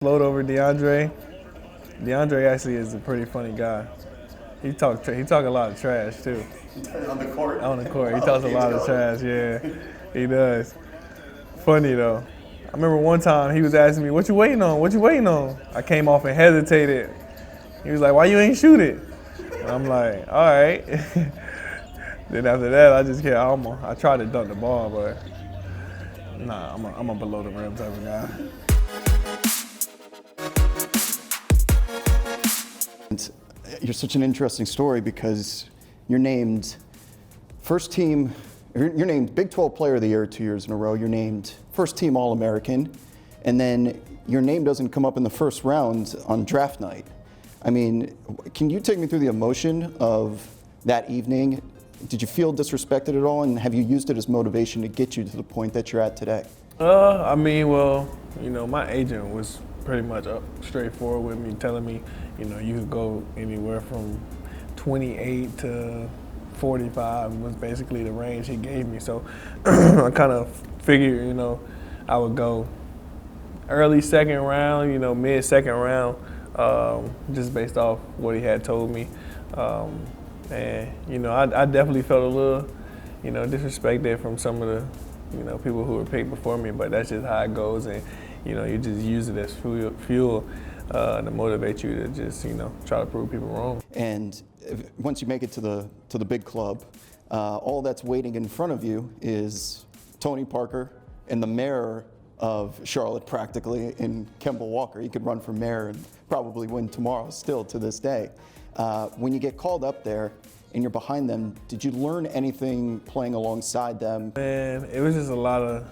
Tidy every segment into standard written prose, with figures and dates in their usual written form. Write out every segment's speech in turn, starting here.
Float over DeAndre. DeAndre actually is a pretty funny guy. He talk a lot of trash too. On the court? On the court, he talks a lot of trash. Yeah, he does. Funny though. I remember one time he was asking me, "What you waiting on? What you waiting on?" I came off and hesitated. He was like, "Why you ain't shoot it?" And I'm like, "All right." Then after that, I just I tried to dunk the ball, but nah, I'm a below the rim type of guy. And you're such an interesting story because you're named first team, you're named Big 12 Player of the Year 2 years in a row. You're named first team All-American, and then your name doesn't come up in the first round on draft night. I mean, can you take me through the emotion of that evening? Did you feel disrespected at all, and have you used it as motivation to get you to the point that you're at today? My agent was pretty much straightforward with me, telling me, you could go anywhere from 28 to 45 was basically the range he gave me. So I kind of figured, I would go early second round, mid second round, just based off what he had told me. I definitely felt a little, disrespected from some of the, people who were picked before me, but that's just how it goes. And, you just use it as fuel to motivate you to just, try to prove people wrong. And once you make it to the big club, all that's waiting in front of you is Tony Parker and the mayor of Charlotte, practically, in Kemba Walker. He could run for mayor and probably win tomorrow still to this day. When you get called up there and you're behind them, did you learn anything playing alongside them? Man, it was just a lot of,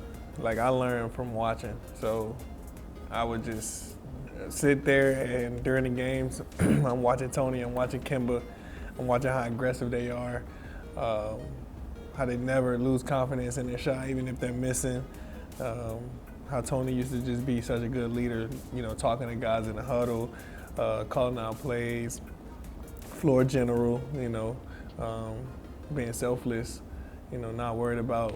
I learned from watching. So I would just sit there, and during the games, I'm watching Tony, I'm watching Kemba, I'm watching how aggressive they are, how they never lose confidence in their shot, even if they're missing. How Tony used to just be such a good leader, talking to guys in the huddle, calling out plays, floor general, being selfless, not worried about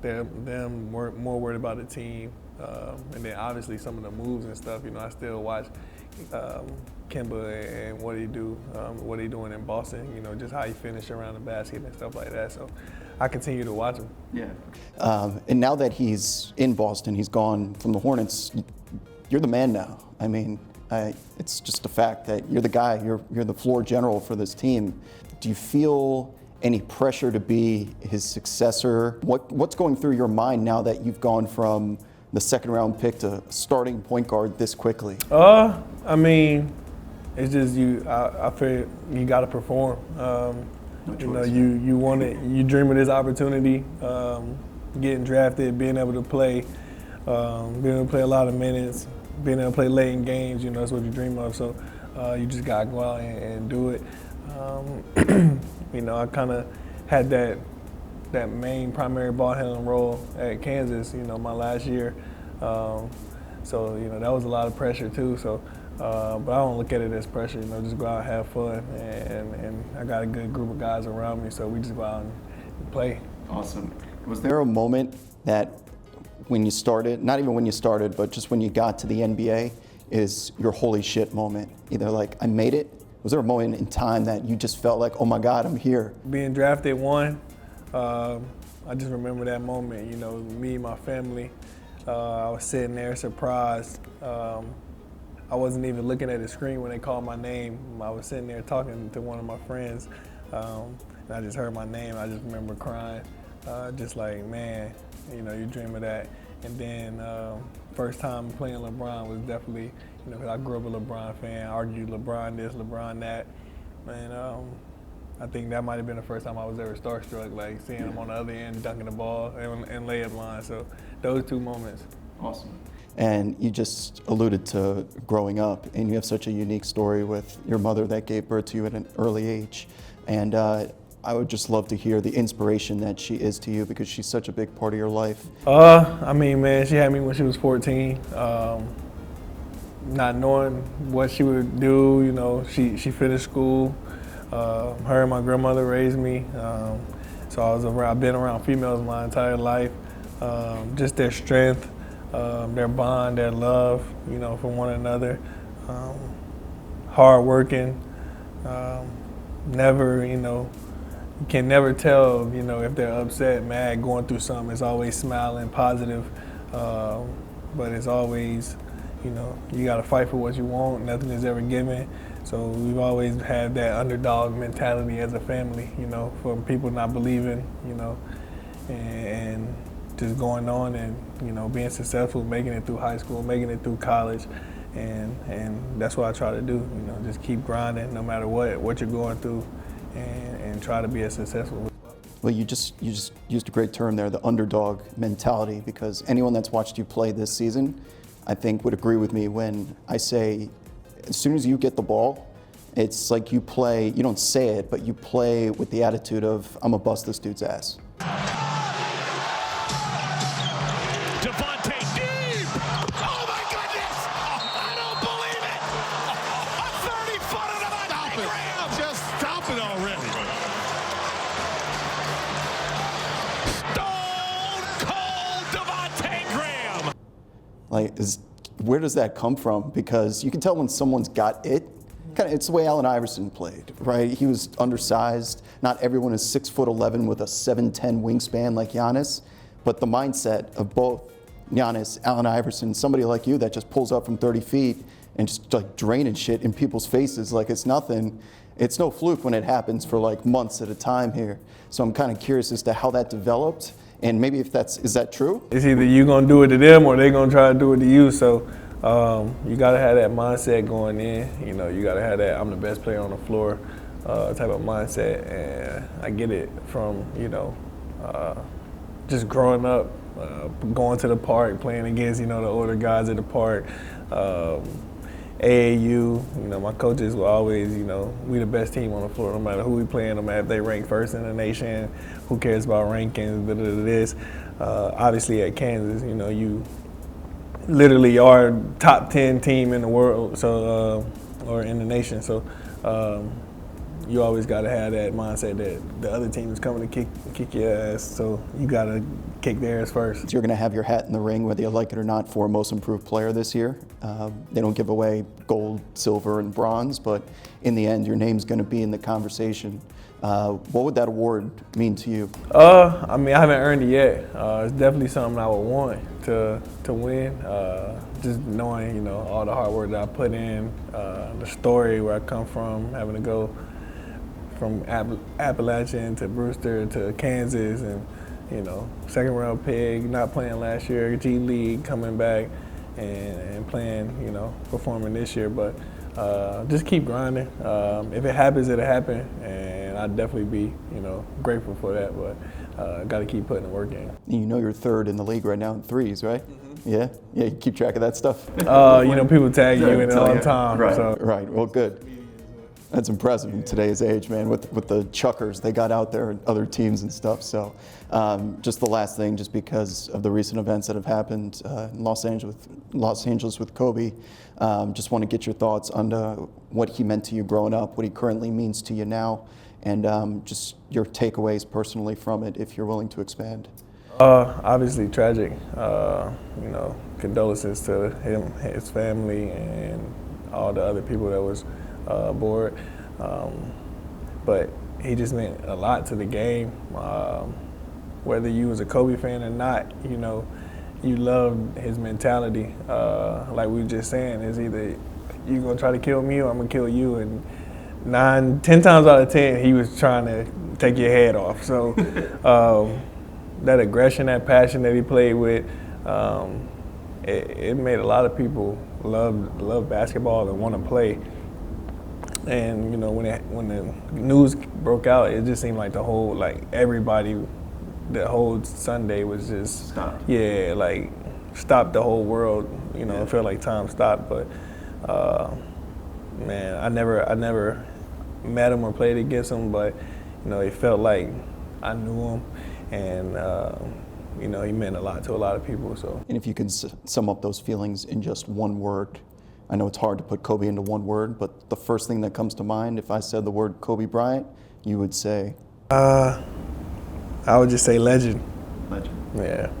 them, more worried about the team. And then obviously some of the moves and stuff, I still watch Kemba and what he doing in Boston, just how he finished around the basket and stuff like that. So I continue to watch him. Yeah. And now that he's in Boston, he's gone from the Hornets, you're the man now. I mean, it's just a fact that you're the guy, you're the floor general for this team. Do you feel any pressure to be his successor? What's going through your mind now that you've gone from the second round pick to starting point guard this quickly? It's just I feel you got to perform. You want it. You dream of this opportunity, getting drafted, being able to play, a lot of minutes, being able to play late in games. That's what you dream of. So you just gotta go out and do it. I kind of had that main primary ball handling role at Kansas. My last year. So that was a lot of pressure too. So. But I don't look at it as pressure, just go out and have fun. And I got a good group of guys around me, so we just go out and play. Awesome. Was there a moment that when you started, not even when you started, but just when you got to the NBA, is your holy shit moment? Either like, I made it. Was there a moment in time that you just felt like, oh my God, I'm here? Being drafted one, I just remember that moment, me and my family. I was sitting there surprised. I wasn't even looking at the screen when they called my name. I was sitting there talking to one of my friends, and I just heard my name. I just remember crying, just like, man, you dream of that. And then first time playing LeBron was definitely, because I grew up a LeBron fan, argued LeBron this, LeBron that. And I think that might have been the first time I was ever starstruck, like seeing him on the other end dunking the ball and layup line. So those two moments. Awesome. And you just alluded to growing up, and you have such a unique story with your mother that gave birth to you at an early age. And I would just love to hear the inspiration that she is to you, because she's such a big part of your life. Man, she had me when she was 14. Not knowing what she would do, she finished school. Her and my grandmother raised me. So I've been around females my entire life. Just their strength. their bond, their love, for one another. Hard working. Never, you can never tell, if they're upset, mad, going through something. It's always smiling, positive. But it's always, you got to fight for what you want. Nothing is ever given. So we've always had that underdog mentality as a family, for people not believing, and just going on and, being successful, making it through high school, making it through college. And that's what I try to do, just keep grinding no matter what you're going through and try to be as successful. Well, you just used a great term there, the underdog mentality, because anyone that's watched you play this season, I think would agree with me when I say, as soon as you get the ball, it's like you don't say it, but you play with the attitude of, I'm gonna bust this dude's ass. Devonte deep! Oh my goodness! I don't believe it! A 30-footer Devonte Graham! Just stop it already! Stone Cold Devonte Graham! Where does that come from? Because you can tell when someone's got it. It's the way Allen Iverson played, right? He was undersized. Not everyone is 6'11" with a 7'10" wingspan like Giannis, but the mindset of both Giannis, Allen Iverson, somebody like you that just pulls up from 30 feet and just like draining shit in people's faces like it's nothing. It's no fluke when it happens for like months at a time here. So I'm kind of curious as to how that developed, and maybe is that true? It's either you gonna do it to them or they gonna try to do it to you. So you gotta have that mindset going in. You gotta have that I'm the best player on the floor type of mindset, and I get it from just growing up, going to the park, playing against the older guys at the park. AAU, my coaches were always, we the best team on the floor, no matter who we playing, no matter if they rank first in the nation, who cares about rankings, this. Obviously at Kansas, you literally are top 10 team in the world, so or in the nation. So you always got to have that mindset that the other team is coming to kick your ass, so you got to kick theirs first. You're going to have your hat in the ring, whether you like it or not, for most improved player this year. They don't give away gold, silver, and bronze, but in the end, your name's going to be in the conversation. What would that award mean to you? I haven't earned it yet. It's definitely something I would want to win. Just knowing, all the hard work that I put in, the story where I come from, having to go from Appalachian to Brewster to Kansas, and second round pick, not playing last year, G League, coming back and playing, performing this year. But just keep grinding. If it happens, it'll happen, and I'd definitely be, grateful for that. But got to keep putting the work in. You're third in the league right now in threes, right? Mm-hmm. Yeah. You keep track of that stuff. People tag you in it all the time. Right. So. Right. Well, good. That's impressive in today's age, man, with the chuckers they got out there and other teams and stuff. So just the last thing, just because of the recent events that have happened in Los Angeles with Kobe, just want to get your thoughts on what he meant to you growing up, what he currently means to you now, and just your takeaways personally from it, if you're willing to expand. Obviously tragic. Condolences to him, his family, and all the other people that was aboard. But he just meant a lot to the game. Whether you was a Kobe fan or not, you loved his mentality. Like we were just saying, it's either you gonna try to kill me or I'm gonna kill you. And 10 times out of 10, he was trying to take your head off. So that aggression, that passion that he played with, it made a lot of people love basketball and want to play. And when the news broke out, it just seemed like everybody, the whole Sunday was just stopped. Yeah, stopped the whole world. It felt like time stopped. But man, I never met him or played against him, but it felt like I knew him, and he meant a lot to a lot of people. So. And if you could sum up those feelings in just one word. I know it's hard to put Kobe into one word, but the first thing that comes to mind, if I said the word Kobe Bryant, you would say? I would just say legend. Legend. Yeah.